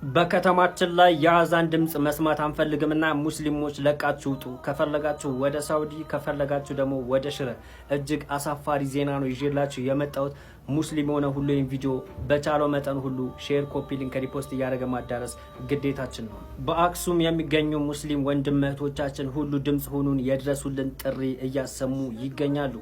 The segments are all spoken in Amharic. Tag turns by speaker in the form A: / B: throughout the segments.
A: በከተማችን ላይ የአዛን ድምጽ መስማት አንፈልግምና ሙስሊሞች ለቃችሁ ውጡ። ከፈለጋችሁ ወደ ሳውዲ ከፈለጋችሁ ደግሞ ወደ ሽረ። እጅግ አሳፋሪ ዜና ነው ይዤላችሁ የመጣሁት። ሙስሊም ሆነ ሁሉ ይህን ቪዲዮ በቻለው መጠን ሁሉ ሼር፣ ኮፒ ሊንክ፣ ሪፖስት እያደረገ ማዳረስ ግዴታችን ነው። በአክሱም የሚገኙ ሙስሊም ወንድም እህቶቻችን ሁሉ ድምጽ ሆኑን፣ የድረሱልን ጥሪ እያሰሙ ይገኛሉ።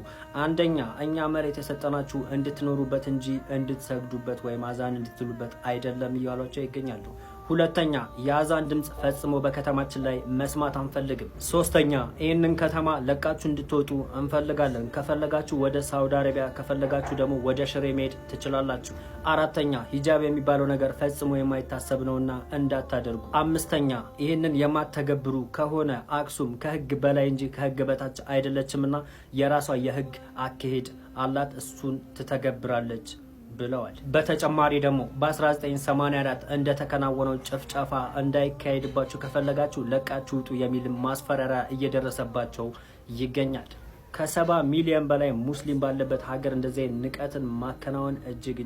A: አንደኛ እኛ መሬት የሰጠናችሁ እንድትኖሩበት እንጂ እንድትሰግዱበት ወይም አዛን እንድትሉበት አይደለም እያሏቸው ይገኛሉ። ሁለተኛ የአዛን ድምጽ ፈጽሞ በከተማችን ላይ መስማት አንፈልግም። ሶስተኛ ይህንን ከተማ ለቃችሁ እንድትወጡ እንፈልጋለን። ከፈለጋችሁ ወደ ሳውዲ አረቢያ ከፈለጋችሁ ደግሞ ወደ ሽሬ መሄድ ትችላላችሁ። አራተኛ ሂጃብ የሚባለው ነገር ፈጽሞ የማይታሰብ ነውና እንዳታደርጉ። አምስተኛ ይህንን የማተገብሩ ከሆነ አክሱም ከህግ በላይ እንጂ ከህግ በታች አይደለችምና የራሷ የህግ አካሄድ አላት፣ እሱን ትተገብራለች ብለዋል። በተጨማሪ ደግሞ በ1984 እንደተከናወነው ጭፍጨፋ እንዳይካሄድባችሁ ከፈለጋችሁ ለቃችሁ ውጡ የሚል ማስፈራሪያ እየደረሰባቸው ይገኛል። ከ70 ሚሊዮን በላይ ሙስሊም ባለበት ሀገር እንደዚህ ንቀትን ማከናወን እጅግ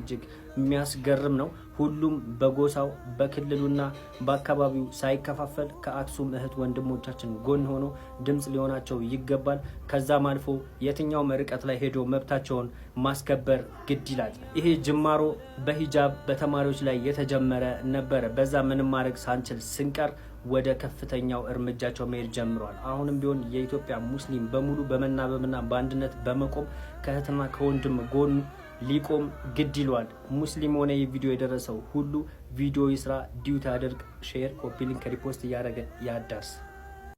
A: የሚያስገርም ነው። ሁሉም በጎሳው በክልሉና በአካባቢው ሳይከፋፈል ከአክሱም እህት ወንድሞቻችን ጎን ሆኖ ድምጽ ሊሆናቸው ይገባል። ከዛም አልፎ የትኛውም ርቀት ላይ ሄዶ መብታቸውን ማስከበር ግድ ይላል። ይሄ ጅማሮ በሂጃብ በተማሪዎች ላይ የተጀመረ ነበረ። በዛ ምንም ማድረግ ሳንችል ስንቀር ወደ ከፍተኛው እርምጃቸው መሄድ ጀምረዋል። አሁንም ቢሆን የኢትዮጵያ ሙስሊም በሙሉ በመናበብና በአንድነት በመቆም ከእህትና ከወንድም ጎን ሊቆም ግድ ይሏል። ሙስሊም ሆነ የቪዲዮ የደረሰው ሁሉ ቪዲዮ ይስራ፣ ዲዩቲ ያደርግ፣ ሼር፣ ኮፒ ሊንክ፣ ሪፖስት እያደረገ ያዳርስ።